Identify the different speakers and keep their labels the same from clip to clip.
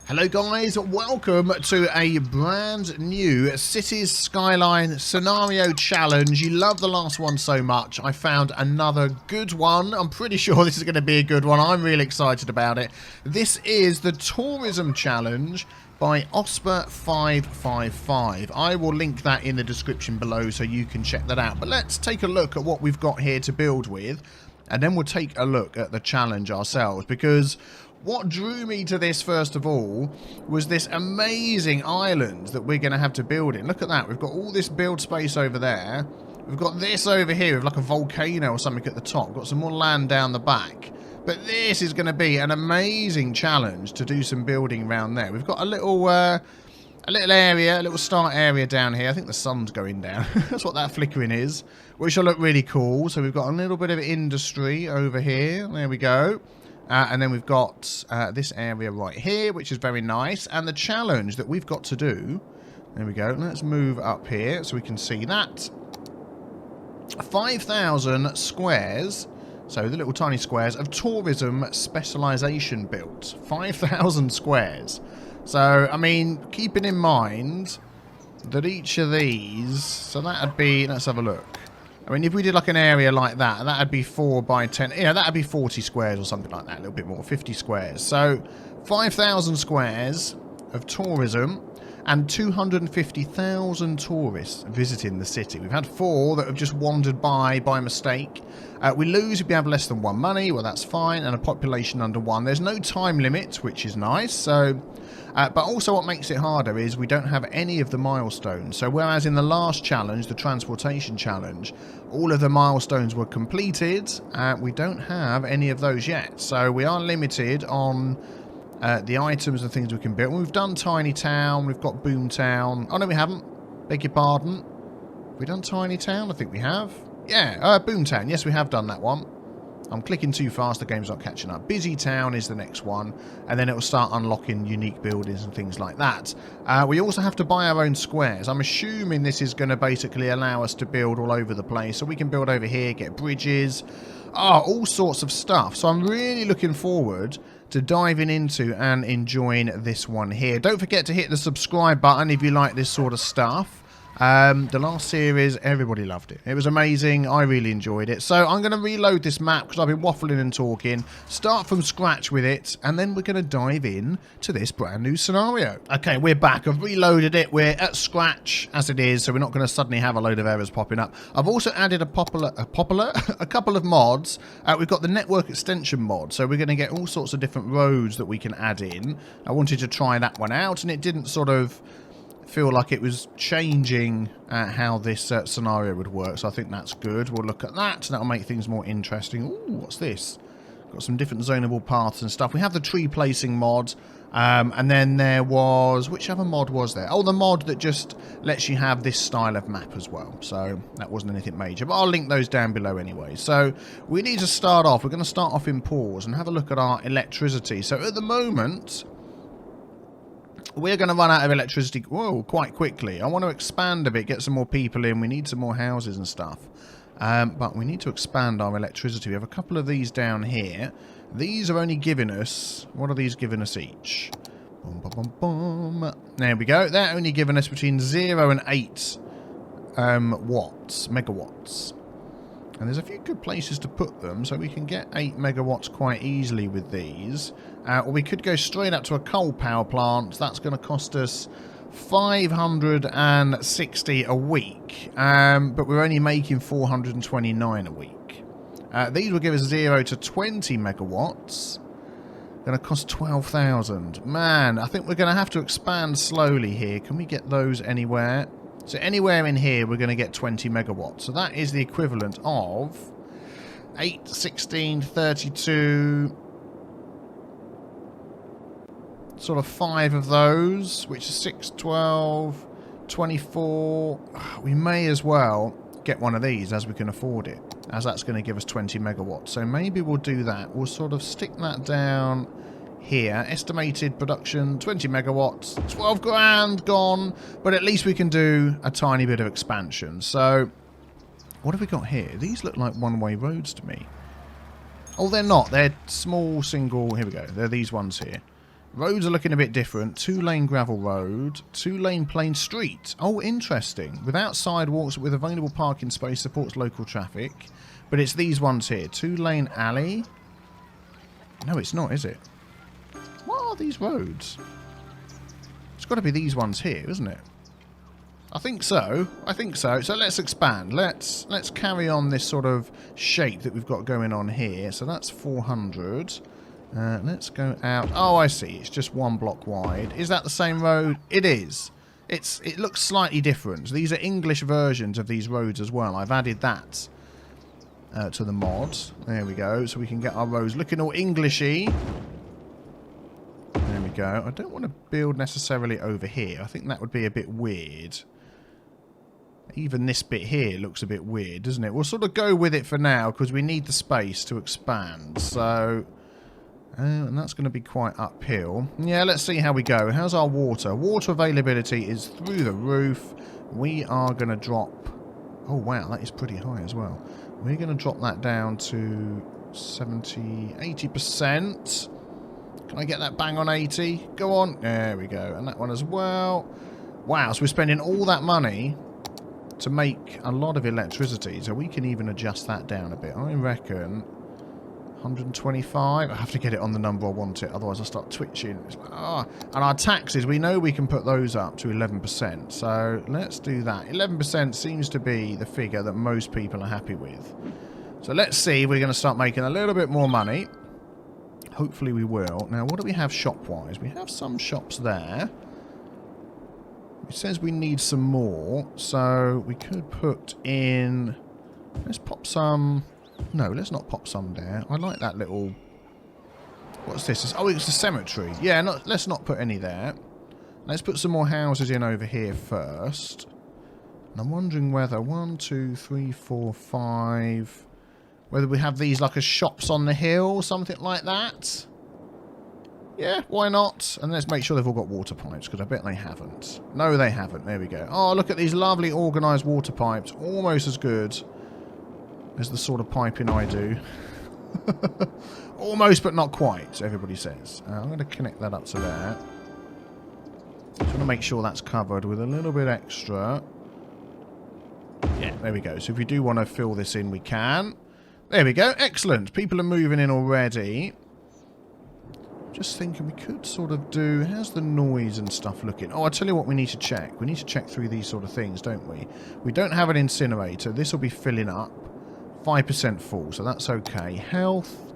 Speaker 1: Hello guys, welcome to a brand new Cities Skyline scenario challenge. You love the last one so much. I found another good one. I'm pretty sure this is going to be a good one. I'm really excited about it. This is the Tourism Challenge by Osper 555. I will link that in the description below so you can check that out. But let's take a look at what we've got here to build with. And then we'll take a look at the challenge ourselves, because what drew me to this first of all was this amazing island that we're going to have to build in. Look at that. We've got all this build space over there. We've got this over here with like a volcano or something at the top. We've got some more land down the back. But this is going to be an amazing challenge to do some building around there. We've got a little area, a little start area down here. I think the sun's going down. That's what that flickering is, which will look really cool. So we've got a little bit of industry over here. There we go. And then we've got this area right here, which is very nice. And the challenge that we've got to do, there we go. Let's move up here so we can see that. 5,000 squares, so the little tiny squares of tourism specialization built. 5,000 squares. So, I mean, keeping in mind that each of these, so that'd be, let's have a look. I mean, if we did like an area like that, that'd be 4 by 10. Yeah, that'd be 40 squares or something like that. A little bit more, 50 squares. So 5,000 squares of tourism and 250,000 tourists visiting the city. We've had 4 that have just wandered by mistake. We lose if we have less than 1 money. Well, that's fine. And a population under 1. There's no time limit, which is nice. So, but also what makes it harder is we don't have any of the milestones. So whereas in the last challenge, the transportation challenge, all of the milestones were completed, we don't have any of those yet. So we are limited on the items and things we can build. We've done Tiny Town, we've got Boom Town. Oh no, we haven't. Beg your pardon. Have we done Tiny Town? I think we have. Yeah, Boom Town. Yes, we have done that one. I'm clicking too fast, the game's not catching up. Busy Town is the next one, and then it will start unlocking unique buildings and things like that. We also have to buy our own squares. I'm assuming this is going to basically allow us to build all over the place. So we can build over here, get bridges, all sorts of stuff. So I'm really looking forward to diving into and enjoying this one here. Don't forget to hit the subscribe button if you like this sort of stuff. The last series, everybody loved it. It was amazing. I really enjoyed it. So I'm going to reload this map because I've been waffling and talking. Start from scratch with it, and then we're going to dive in to this brand new scenario. Okay, we're back. I've reloaded it. We're at scratch as it is, so we're not going to suddenly have a load of errors popping up. I've also added a couple of mods. We've got the network extension mod, so we're going to get all sorts of different roads that we can add in. I wanted to try that one out, and it didn't sort of feel like it was changing how this scenario would work, so I think that's good. We'll look at that. That'll make things more interesting. Ooh, what's this? Got some different zonable paths and stuff. We have the tree placing mod, and then there was, which other mod was there? Oh, the mod that just lets you have this style of map as well. So that wasn't anything major, but I'll link those down below anyway. So we need to start off. We're going to start off in pause and have a look at our electricity. So at the moment, we're going to run out of electricity quite quickly. I want to expand a bit, get some more people in. We need some more houses and stuff. But we need to expand our electricity. We have a couple of these down here. These are only giving us... What are these giving us each? Boom, boom, boom, boom. There we go. They're only giving us between 0 and 8 megawatts. And there's a few good places to put them, so we can get 8 megawatts quite easily with these. Or we could go straight up to a coal power plant. That's going to cost us 560 a week. But we're only making 429 a week. These will give us 0 to 20 megawatts. Going to cost 12,000. Man, I think we're going to have to expand slowly here. Can we get those anywhere? So anywhere in here, we're going to get 20 megawatts. So that is the equivalent of 8, 16, 32... sort of 5 of those, which is 6, 12, 24. We may as well get one of these as we can afford it, as that's going to give us 20 megawatts. So maybe we'll do that. We'll sort of stick that down here. Estimated production 20 megawatts, 12 grand gone, but at least we can do a tiny bit of expansion. So what have we got here? These look like one-way roads to me. Oh, they're not. They're small single. Here we go. They're these ones here. Roads are looking a bit different. 2-lane gravel road, 2-lane plain street. Oh, interesting. Without sidewalks, with available parking space, supports local traffic. But it's these ones here. 2-lane alley. No, it's not, is it? What are these roads? It's got to be these ones here, isn't it? I think so. I think so. So let's expand. Let's carry on this sort of shape that we've got going on here. So that's 400. Let's go out. Oh, I see. It's just 1 block wide. Is that the same road? It is. It looks slightly different. These are English versions of these roads as well. I've added that to the mod. There we go. So we can get our roads looking all Englishy. There we go. I don't want to build necessarily over here. I think that would be a bit weird. Even this bit here looks a bit weird, doesn't it? We'll sort of go with it for now because we need the space to expand. So... and that's going to be quite uphill. Yeah, let's see how we go. How's our water? Water availability is through the roof. We are going to drop... Oh, wow, that is pretty high as well. We're going to drop that down to 70, 80%. Can I get that bang on 80? Go on. There we go. And that one as well. Wow, so we're spending all that money to make a lot of electricity. So we can even adjust that down a bit. I reckon... 125. I have to get it on the number I want it, otherwise I'll start twitching. It's like, ah. And our taxes, we know we can put those up to 11%. So let's do that. 11% seems to be the figure that most people are happy with. So let's see if we're going to start making a little bit more money. Hopefully we will. Now, what do we have shop-wise? We have some shops there. It says we need some more. So we could put in... Let's pop some... No, let's not pop some there. I like that little... What's this? Oh, it's a cemetery. Yeah, let's not put any there. Let's put some more houses in over here first. And I'm wondering whether 1, 2, 3, 4, 5... Whether we have these like as shops on the hill, something like that. Yeah, why not? And let's make sure they've all got water pipes, because I bet they haven't. No, they haven't. There we go. Oh, look at these lovely organised water pipes. Almost as good as the sort of piping I do. Almost, but not quite, everybody says. I'm going to connect that up to there. Just want to make sure that's covered with a little bit extra. Yeah, there we go. So if we do want to fill this in, we can. There we go. Excellent. People are moving in already. Just thinking we could sort of do... How's the noise and stuff looking? Oh, I'll tell you what we need to check. We need to check through these sort of things, don't we? We don't have an incinerator. This will be filling up. 5% full, so that's okay. Health.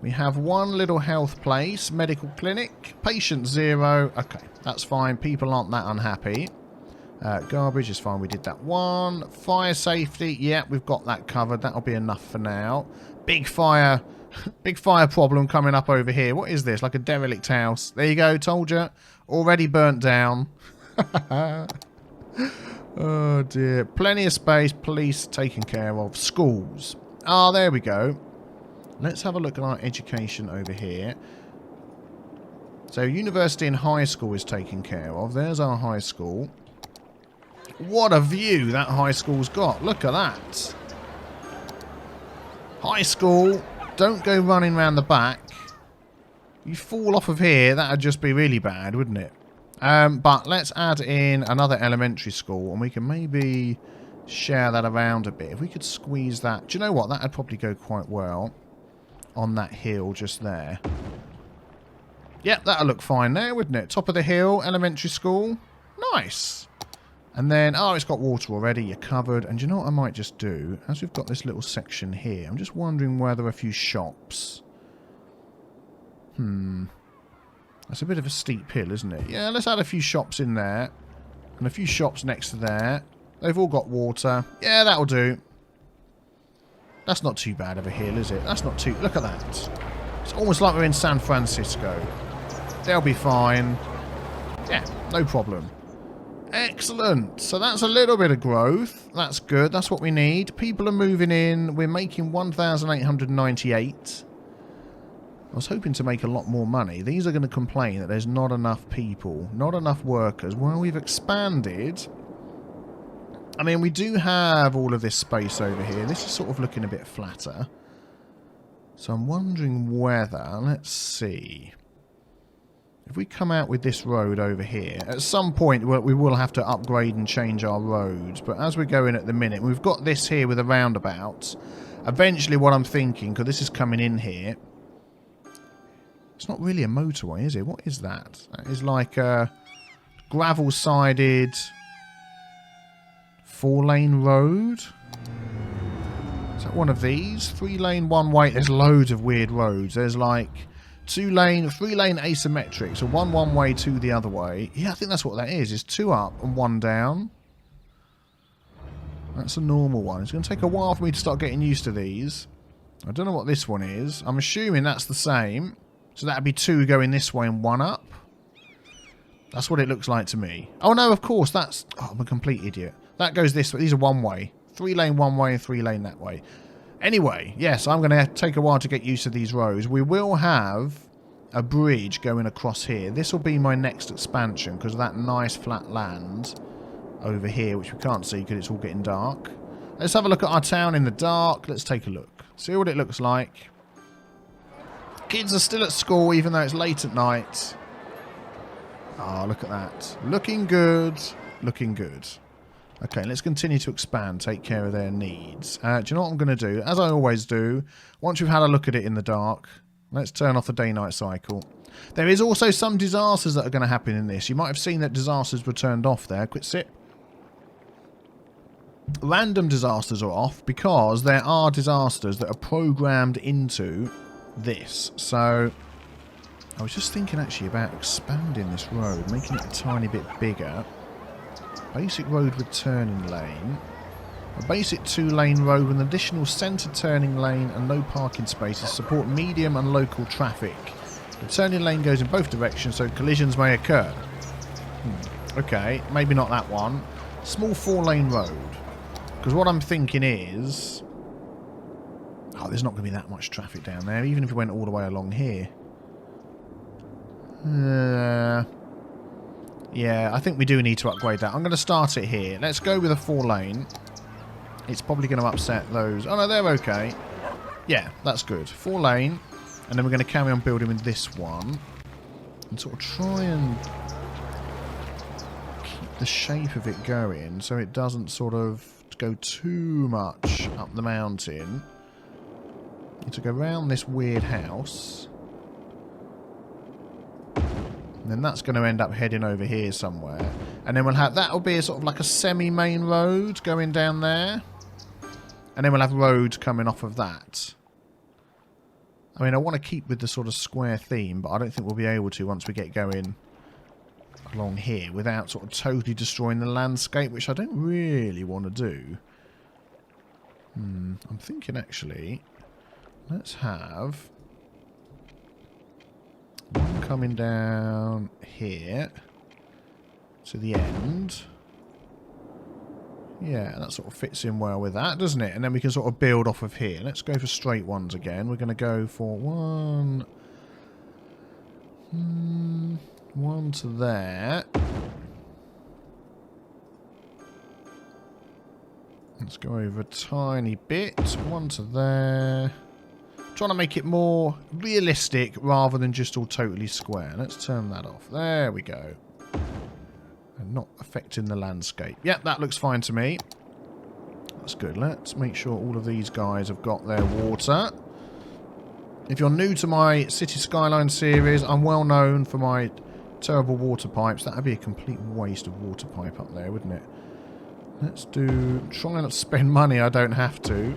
Speaker 1: We have one little health place. Medical clinic. Patient 0. Okay, that's fine. People aren't that unhappy. Garbage is fine. We did that one. Fire safety. Yeah, we've got that covered. That'll be enough for now. Big fire. Big fire problem coming up over here. What is this? Like a derelict house. There you go. Told you. Already burnt down. Oh dear. Plenty of space. Police taken care of. Schools. Ah, there we go. Let's have a look at our education over here. So university and high school is taken care of. There's our high school. What a view that high school's got. Look at that. High school. Don't go running round the back. You fall off of here, that would just be really bad, wouldn't it? But let's add in another elementary school, and we can maybe share that around a bit. If we could squeeze that... Do you know what? That would probably go quite well on that hill just there. Yep, that'll look fine there, wouldn't it? Top of the hill, elementary school. Nice. And then, oh, it's got water already. You're covered. And do you know what I might just do? As we've got this little section here, I'm just wondering whether a few shops... That's a bit of a steep hill, isn't it? Yeah, let's add a few shops in there. And a few shops next to there. They've all got water. Yeah, that'll do. That's not too bad of a hill, is it? That's not too... Look at that. It's almost like we're in San Francisco. They'll be fine. Yeah, no problem. Excellent. So that's a little bit of growth. That's good. That's what we need. People are moving in. We're making 1,898. I was hoping to make a lot more money. These are going to complain that there's not enough people, not enough workers. Well, we've expanded. I mean, we do have all of this space over here. This is sort of looking a bit flatter. So I'm wondering whether... Let's see. If we come out with this road over here, at some point we will have to upgrade and change our roads. But as we're going at the minute, we've got this here with a roundabout. Eventually what I'm thinking, because this is coming in here, it's not really a motorway, is it? What is that? That is like a gravel-sided 4-lane road. Is that one of these? 3-lane, one-way. There's loads of weird roads. There's like 2-lane, 3-lane asymmetric. So one way, 2 the other way. Yeah, I think that's what that is. It's 2 up and 1 down. That's a normal one. It's going to take a while for me to start getting used to these. I don't know what this one is. I'm assuming that's the same. So that'd be 2 going this way and 1 up. That's what it looks like to me. Oh no, of course, that's... Oh, I'm a complete idiot. That goes this way. These are one-way. 3-lane one way and 3-lane that way. Anyway, yes, I'm going to take a while to get used to these roads. We will have a bridge going across here. This will be my next expansion because of that nice flat land over here, which we can't see because it's all getting dark. Let's have a look at our town in the dark. Let's take a look. See what it looks like. Kids are still at school even though it's late at night. Oh, look at that. Looking good. Looking good. Okay, let's continue to expand, take care of their needs. Do you know what I'm going to do? As I always do, once we've had a look at it in the dark, let's turn off the day-night cycle. There is also some disasters that are going to happen in this. You might have seen that disasters were turned off there. Quick sip. Random disasters are off because there are disasters that are programmed into this. So, I was just thinking actually about expanding this road, making it a tiny bit bigger. Basic road with turning lane. A basic 2-lane road with an additional centre turning lane and no parking spaces. Support medium and local traffic. The turning lane goes in both directions so collisions may occur. Okay, maybe not that one. Small 4-lane road. Because what I'm thinking is... Oh, there's not going to be that much traffic down there, even if we went all the way along here. Yeah, I think we do need to upgrade that. I'm going to start it here. Let's go with a 4-lane. It's probably going to upset those. Oh, no, they're okay. Yeah, that's good. 4-lane. And then we're going to carry on building with this one. And sort of try and keep the shape of it going so it doesn't sort of go too much up the mountain. Need to go around this weird house. And then that's going to end up heading over here somewhere. And then we'll have... That'll be a sort of like a semi-main road going down there. And then we'll have roads coming off of that. I mean, I want to keep with the sort of square theme, but I don't think we'll be able to once we get going along here without sort of totally destroying the landscape, which I don't really want to do. I'm thinking actually... Let's have... one coming down here to the end. Yeah, that sort of fits in well with that, doesn't it? And then we can sort of build off of here. Let's go for straight ones again. We're going to go for one... one to there. Let's go over a tiny bit. One to there. Trying to make it more realistic rather than just all totally square. Let's turn that off. There we go. And not affecting the landscape. Yep, that looks fine to me. That's good. Let's make sure all of these guys have got their water. If you're new to my Cities Skylines series, I'm well known for my terrible water pipes. That would be a complete waste of water pipe up there, wouldn't it? Let's do... Try not to spend money I don't have to.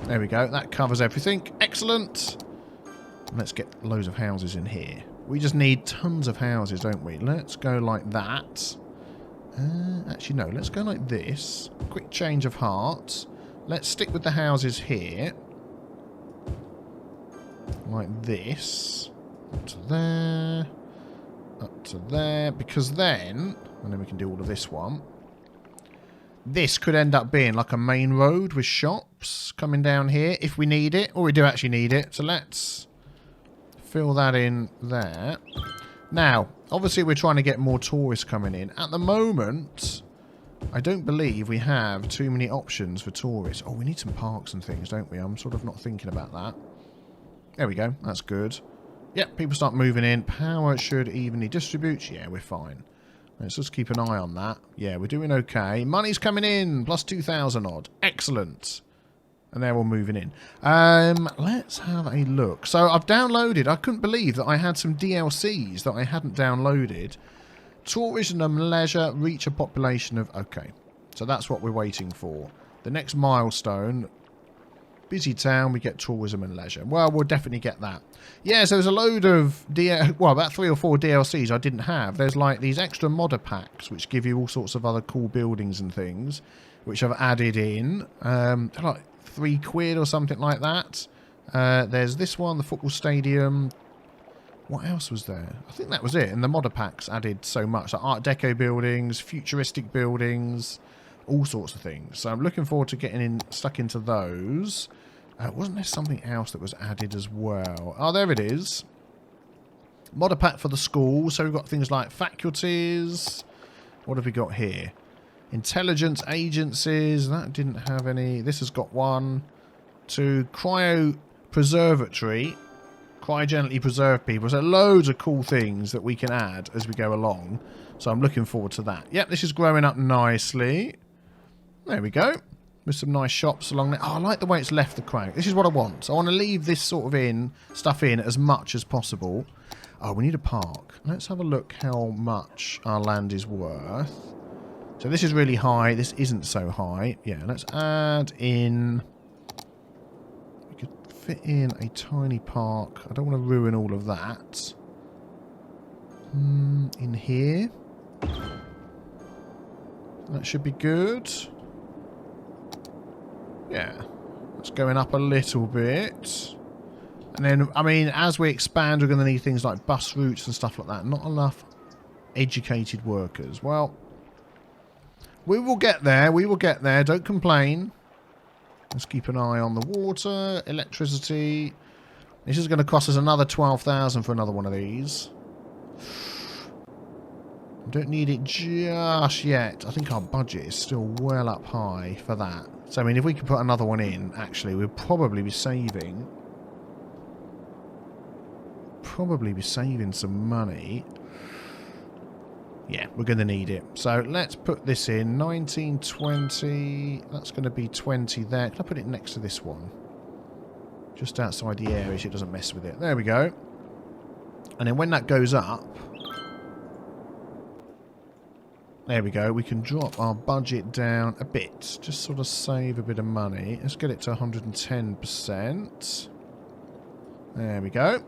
Speaker 1: There we go. That covers everything. Excellent. Let's get loads of houses in here. We just need tons of houses, don't we? Let's go like that. Actually, no. Let's go like this. Quick change of heart. Let's stick with the houses here. Like this. Up to there. Up to there. Because then... And then we can do all of this one. This could end up being like a main road with shops coming down here if we need it. Or we do actually need it. So let's fill that in there. Now, obviously we're trying to get more tourists coming in. At the moment, I don't believe we have too many options for tourists. Oh, we need some parks and things, don't we? I'm sort of not thinking about that. There we go. That's good. Yep, people start moving in. Power should evenly distribute. Yeah, we're fine. Let's just keep an eye on that. Yeah, we're doing okay. Money's coming in. Plus 2,000 odd. Excellent. And they're all moving in. Let's have a look. So I've downloaded. I couldn't believe that I had some DLCs that I hadn't downloaded. Tourism and leisure reach a population of... Okay. So that's what we're waiting for. The next milestone... Busy town, we get tourism and leisure. Well, we'll definitely get that. Yeah, so there's a load of... well, about 3 or 4 DLCs I didn't have. There's like these extra modder packs, which give you all sorts of other cool buildings and things, which I've added in. They're like £3 or something like that. There's this one, the football stadium. What else was there? I think that was it. And the modder packs added so much. Like Art Deco buildings, futuristic buildings... all sorts of things. So I'm looking forward to getting stuck into those. Wasn't there something else that was added as well? Oh, there it is. Modder pack for the school. So we've got things like faculties. What have we got here? Intelligence agencies. That didn't have any. This has got 1, 2. Cryopreservatory. Cryogenically preserve people. So loads of cool things that we can add as we go along. So I'm looking forward to that. Yep, this is growing up nicely. There we go. With some nice shops along there. Oh, I like the way it's left the crank. This is what I want. So I want to leave this sort of stuff in as much as possible. Oh, we need a park. Let's have a look how much our land is worth. So this is really high. This isn't so high. Yeah, let's add in... We could fit in a tiny park. I don't want to ruin all of that. In here. That should be good. Yeah. It's going up a little bit. And then, I mean, as we expand, we're going to need things like bus routes and stuff like that. Not enough educated workers. Well, we will get there. We will get there. Don't complain. Let's keep an eye on the water, electricity. This is going to cost us another 12,000 for another one of these. Don't need it just yet. I think our budget is still well up high for that. So, I mean, if we could put another one in, actually, we'd probably be saving... some money. Yeah, we're going to need it. So, let's put this in. 19, 20... That's going to be 20 there. Can I put it next to this one? Just outside the area so it doesn't mess with it. There we go. And then when that goes up... There we go. We can drop our budget down a bit. Just sort of save a bit of money. Let's get it to 110%. There we go.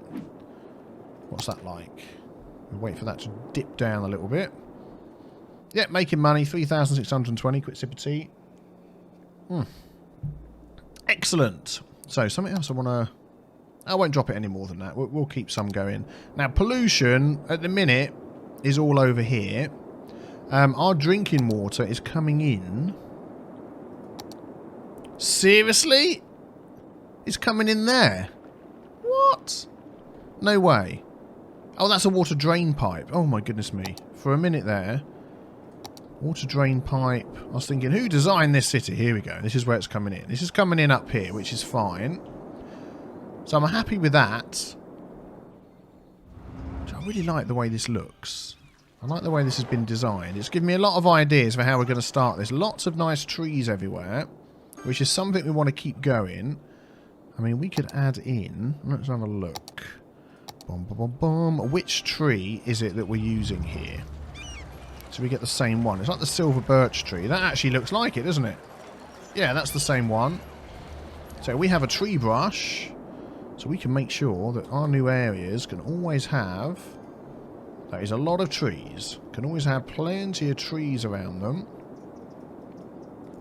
Speaker 1: What's that like? We'll wait for that to dip down a little bit. Yep, making money. 3,620. Quick sip of tea. Excellent. So, something else I want to... I won't drop it any more than that. We'll keep some going. Now, pollution, at the minute, is all over here. Our drinking water is coming in. Seriously? It's coming in there? What? No way. Oh, that's a water drain pipe. Oh my goodness me. For a minute there. Water drain pipe. I was thinking, who designed this city? Here we go. This is where it's coming in. This is coming in up here, which is fine. So I'm happy with that. I really like the way this looks. I like the way this has been designed. It's given me a lot of ideas for how we're going to start this. Lots of nice trees everywhere, which is something we want to keep going. I mean, we could add in... Let's have a look. Boom, boom, boom, boom. Which tree is it that we're using here? So we get the same one. It's like the silver birch tree. That actually looks like it, doesn't it? Yeah, that's the same one. So we have a tree brush. So we can make sure that our new areas can always have... That is a lot of trees. Can always have plenty of trees around them.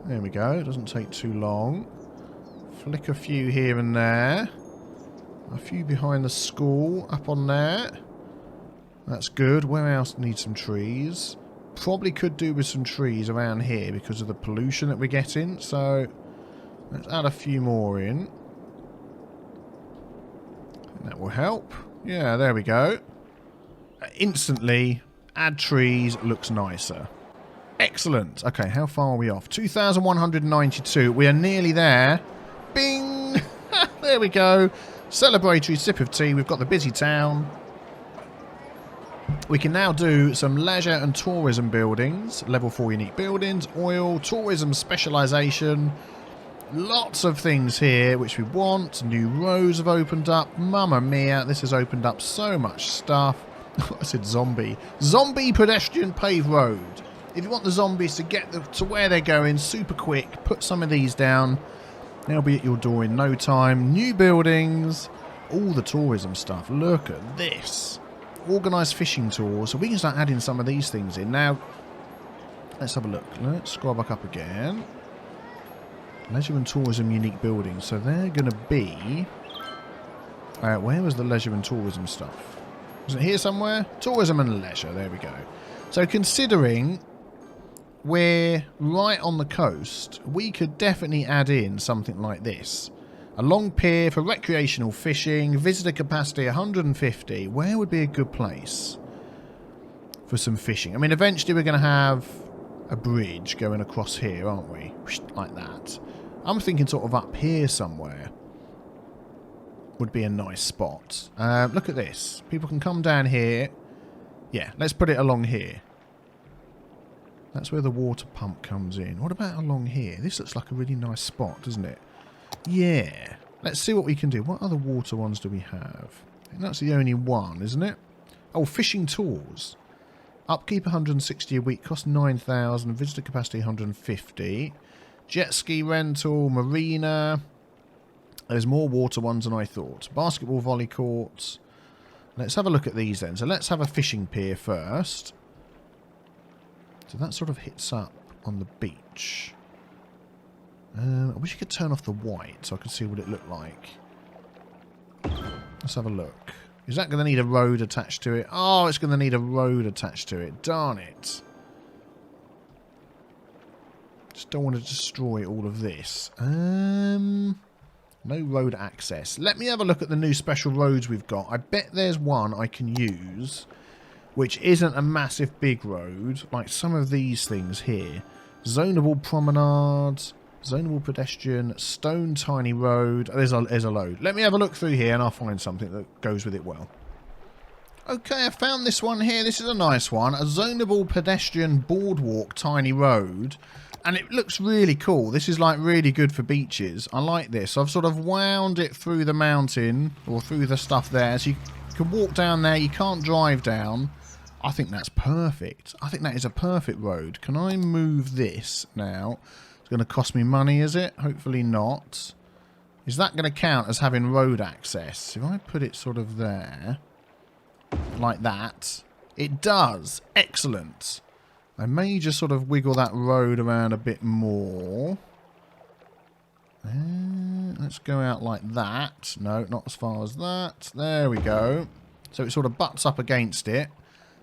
Speaker 1: There we go. It doesn't take too long. Flick a few here and there. A few behind the school. Up on there. That's good. Where else needs some trees? Probably could do with some trees around here because of the pollution that we're getting. So, let's add a few more in. That will help. Yeah, there we go. Instantly, add trees looks nicer. Excellent. Okay, how far are we off? 2,192. We are nearly there. Bing! There we go. Celebratory sip of tea. We've got the busy town. We can now do some leisure and tourism buildings. Level 4 unique buildings. Oil. Tourism specialization. Lots of things here which we want. New roads have opened up. Mamma mia, this has opened up so much stuff. I said zombie. Zombie pedestrian paved road. If you want the zombies to get to where they're going super quick, put some of these down. They'll be at your door in no time. New buildings. All the tourism stuff. Look at this. Organised fishing tours. So we can start adding some of these things in. Now, let's have a look. Let's scroll back up again. Leisure and tourism unique buildings. So they're going to be... where was the leisure and tourism stuff? Was it here somewhere? Tourism and leisure. There we go. So considering we're right on the coast, we could definitely add in something like this. A long pier for recreational fishing. Visitor capacity 150. Where would be a good place for some fishing? I mean, eventually we're going to have a bridge going across here, aren't we? Like that. I'm thinking sort of up here somewhere would be a nice spot. Look at this. People can come down here. Yeah, let's put it along here. That's where the water pump comes in. What about along here? This looks like a really nice spot, doesn't it? Yeah. Let's see what we can do. What other water ones do we have? I think that's the only one, isn't it? Oh, fishing tours. Upkeep 160 a week, cost 9,000. Visitor capacity 150. Jet ski rental, marina. There's more water ones than I thought. Basketball volley courts. Let's have a look at these then. So let's have a fishing pier first. So that sort of hits up on the beach. I wish you could turn off the white so I could see what it looked like. Let's have a look. Is that going to need a road attached to it? Oh, it's going to need a road attached to it. Darn it. Just don't want to destroy all of this. No road access. Let me have a look at the new special roads we've got. I bet there's one I can use which isn't a massive big road like some of these things here. Zonable promenades, zonable pedestrian, stone tiny road. There's a load. Let me have a look through here and I'll find something that goes with it well. Okay, I found this one here. This is a nice one. A zonable pedestrian boardwalk tiny road. And it looks really cool. This is like really good for beaches. I like this. I've sort of wound it through the mountain or through the stuff there. So you can walk down there. You can't drive down. I think that's perfect. I think that is a perfect road. Can I move this now? It's going to cost me money, is it? Hopefully not. Is that going to count as having road access? If I put it sort of there, like that, it does. Excellent. I may just sort of wiggle that road around a bit more. Let's go out like that. No, not as far as that. There we go. So it sort of butts up against it.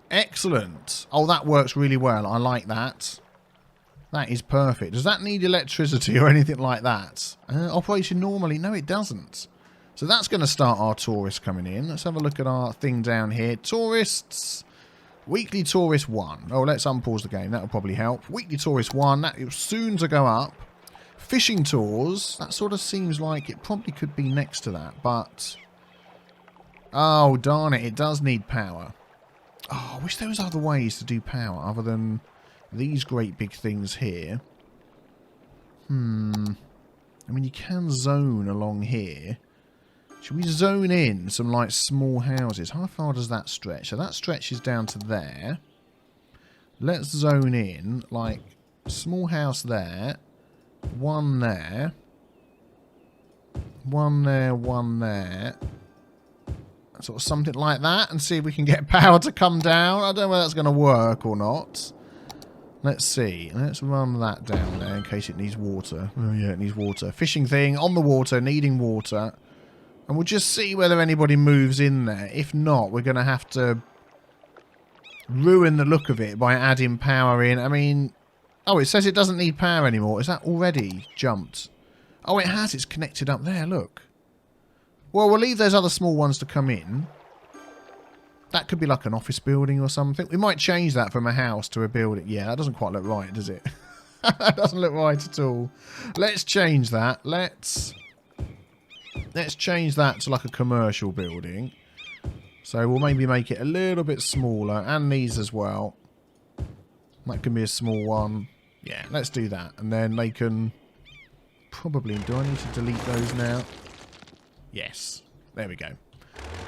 Speaker 1: Excellent. Oh, that works really well. I like that. That is perfect. Does that need electricity or anything like that? Operation normally? No, it doesn't. So that's going to start our tourists coming in. Let's have a look at our thing down here. Tourists. Weekly Tourist 1. Oh, let's unpause the game. That'll probably help. Weekly Tourist 1. That is soon to go up. Fishing tours. That sort of seems like it probably could be next to that, but... Oh, darn it. It does need power. Oh, I wish there was other ways to do power other than these great big things here. I mean, you can zone along here. Should we zone in some, like, small houses? How far does that stretch? So that stretches down to there. Let's zone in, like, small house there. One there. One there, one there. Sort of something like that. And see if we can get power to come down. I don't know whether that's going to work or not. Let's see. Let's run that down there in case it needs water. Oh, yeah, it needs water. Fishing thing on the water, needing water. And we'll just see whether anybody moves in there. If not, we're going to have to ruin the look of it by adding power in. I mean... Oh, it says it doesn't need power anymore. Is that already jumped? Oh, it has. It's connected up there. Look. Well, we'll leave those other small ones to come in. That could be like an office building or something. We might change that from a house to a building. Yeah, that doesn't quite look right, does it? That doesn't look right at all. Let's change that. Let's Let's change that to like a commercial building. So we'll maybe make it a little bit smaller, and these as well. That can be a small one. Yeah, let's do that. And then they can probably... Do I need to delete those now? Yes. There we go.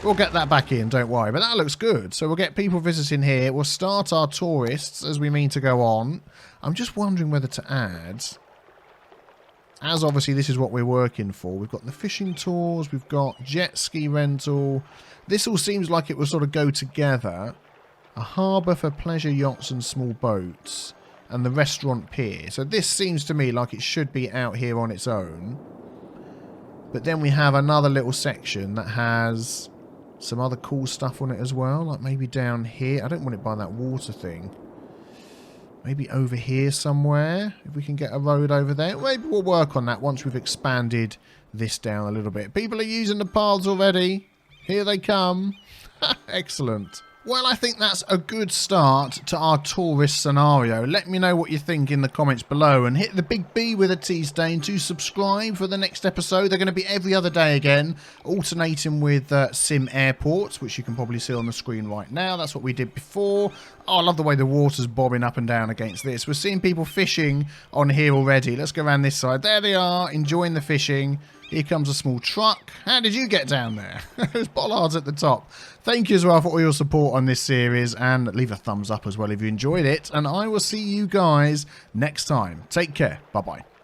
Speaker 1: We'll get that back in, don't worry. But that looks good. So we'll get people visiting here. We'll start our tourists as we mean to go on. I'm just wondering whether to add... As obviously this is what we're working for. We've got the fishing tours. We've got jet ski rental. This all seems like it will sort of go together. A harbour for pleasure yachts and small boats. And the restaurant pier. So this seems to me like it should be out here on its own. But then we have another little section that has some other cool stuff on it as well. Like maybe down here. I don't want it by that water thing. Maybe over here somewhere. If we can get a road over there. Maybe we'll work on that once we've expanded this down a little bit. People are using the paths already. Here they come. Excellent. Well, I think that's a good start to our tourist scenario. Let me know what you think in the comments below, and hit the big B with a T stain to subscribe for the next episode. They're going to be every other day again, alternating with sim airports, which you can probably see on the screen right now. That's what we did before. Oh, I love the way the water's bobbing up and down against this. We're seeing people fishing on here already. Let's go around this side. There they are, enjoying the fishing. Here comes a small truck. How did you get down there? There's bollards at the top. Thank you as well for all your support on this series, and leave a thumbs up as well if you enjoyed it. And I will see you guys next time. Take care. Bye-bye.